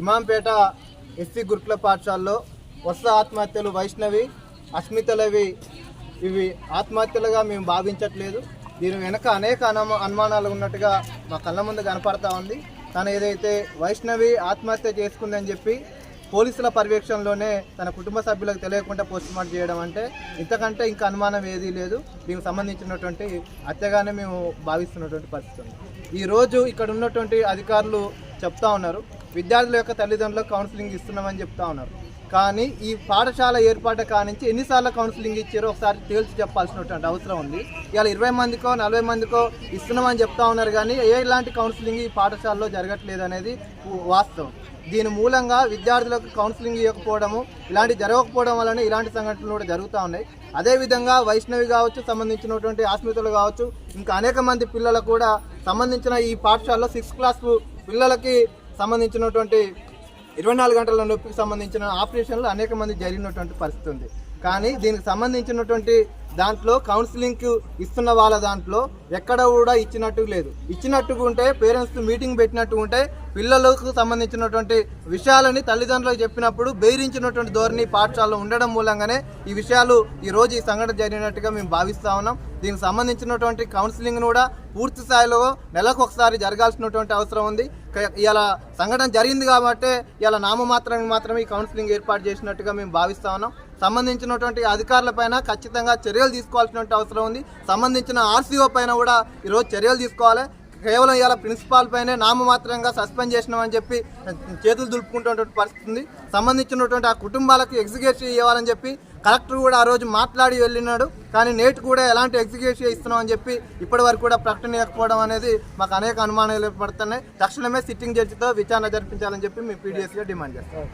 Imampet SC గురుకుల పాఠశాలలో వరుస ఆత్మహత్యలు వైష్ణవి, అస్మితలవి ఇవి ఆత్మహత్యలుగా మేము భావించట్లేదు. దీని వెనక అనేక అనుమానాలు ఉన్నట్టుగా మా కళ్ళ ముందు కనపడతా ఉంది. తను ఏదైతే వైష్ణవి ఆత్మహత్య చేసుకుందని చెప్పి పోలీసుల పర్యవేక్షణలోనే తన కుటుంబ సభ్యులకు తెలియకుండా పోస్ట్మార్టం చేయడం అంటే ఇంతకంటే ఇంకా అనుమానం ఏదీ లేదు. దీనికి సంబంధించినటువంటి హత్యగానే మేము భావిస్తున్నటువంటి పరిస్థితి ఉంది. ఈరోజు ఇక్కడ ఉన్నటువంటి అధికారులు చెప్తా ఉన్నారు, విద్యార్థుల యొక్క తల్లిదండ్రులకు కౌన్సిలింగ్ ఇస్తున్నామని చెప్తా ఉన్నారు. కానీ ఈ పాఠశాల ఏర్పాటు కానించి ఎన్నిసార్లు కౌన్సిలింగ్ ఇచ్చారో ఒకసారి తేల్చి చెప్పాల్సినటువంటి అవసరం ఉంది. ఇవాళ 20 మందికో 40 మందికో ఇస్తున్నామని చెప్తా ఉన్నారు, కానీ ఎలాంటి కౌన్సిలింగ్ ఈ పాఠశాలలో జరగట్లేదు అనేది వాస్తవం. దీని మూలంగా విద్యార్థులకు కౌన్సిలింగ్ ఇవ్వకపోవడము, ఇలాంటి జరగకపోవడం వలన ఇలాంటి సంఘటనలు కూడా జరుగుతూ ఉన్నాయి. అదేవిధంగా వైష్ణవి కావచ్చు, సంబంధించినటువంటి ఆస్మితలు కావచ్చు, ఇంకా అనేక మంది పిల్లలకు కూడా సంబంధించిన ఈ పాఠశాలలో 6th క్లాస్ పిల్లలకి సంబంధించినటువంటి 24 గంటల నొప్పికి సంబంధించిన ఆపరేషన్లు అనేక మంది జరిగినటువంటి పరిస్థితి ఉంది. కానీ దీనికి సంబంధించినటువంటి దాంట్లో కౌన్సిలింగ్కి ఇస్తున్న వాళ్ళ దాంట్లో ఎక్కడ కూడా ఇచ్చినట్టు లేదు. ఇచ్చినట్టుగా ఉంటే పేరెంట్స్ మీటింగ్ పెట్టినట్టు ఉంటే పిల్లలకు సంబంధించినటువంటి విషయాలని తల్లిదండ్రులకు చెప్పినప్పుడు బెదిరించినటువంటి ధోరణి పాఠశాలలో ఉండడం మూలంగానే ఈ విషయాలు ఈరోజు ఈ సంఘటన జరిగినట్టుగా మేము భావిస్తూ ఉన్నాం. దీనికి సంబంధించినటువంటి కౌన్సిలింగ్ కూడా పూర్తి స్థాయిలో నెలకు ఒకసారి జరగాల్సినటువంటి అవసరం ఉంది. ఇలా సంఘటన జరిగింది కాబట్టి ఇలా మాత్రమే ఈ కౌన్సిలింగ్ ఏర్పాటు చేసినట్టుగా మేము భావిస్తూ ఉన్నాం. సంబంధించినటువంటి అధికారులపైన ఖచ్చితంగా చర్యలు తీసుకోవాల్సినటువంటి అవసరం ఉంది. సంబంధించిన ఆర్సీఓ పైన కూడా ఈరోజు చర్యలు తీసుకోవాలి. కేవలం ఇలా ప్రిన్సిపాల్ పైనే నామమాత్రంగా సస్పెండ్ చేసినామని చెప్పి చేతులు దులుపుకుంటున్నటువంటి పరిస్థితి ఉంది. సంబంధించినటువంటి ఆ కుటుంబాలకు ఎగ్జిక్యూషన్ ఇవ్వాలని చెప్పి కలెక్టర్ కూడా ఆ రోజు మాట్లాడి వెళ్ళినాడు. కానీ నేటి కూడా ఎలాంటి ఎగ్జిక్యూషన్ ఇస్తున్నామని చెప్పి ఇప్పటి వరకు కూడా ప్రకటన ఇవ్వకపోవడం అనేది మాకు అనేక అనుమానాలు ఏర్పడుతున్నాయి. తక్షణమే సిట్టింగ్ జడ్జితో విచారణ జరిపించాలని చెప్పి మేము పీడీఎస్గా డిమాండ్ చేస్తాం.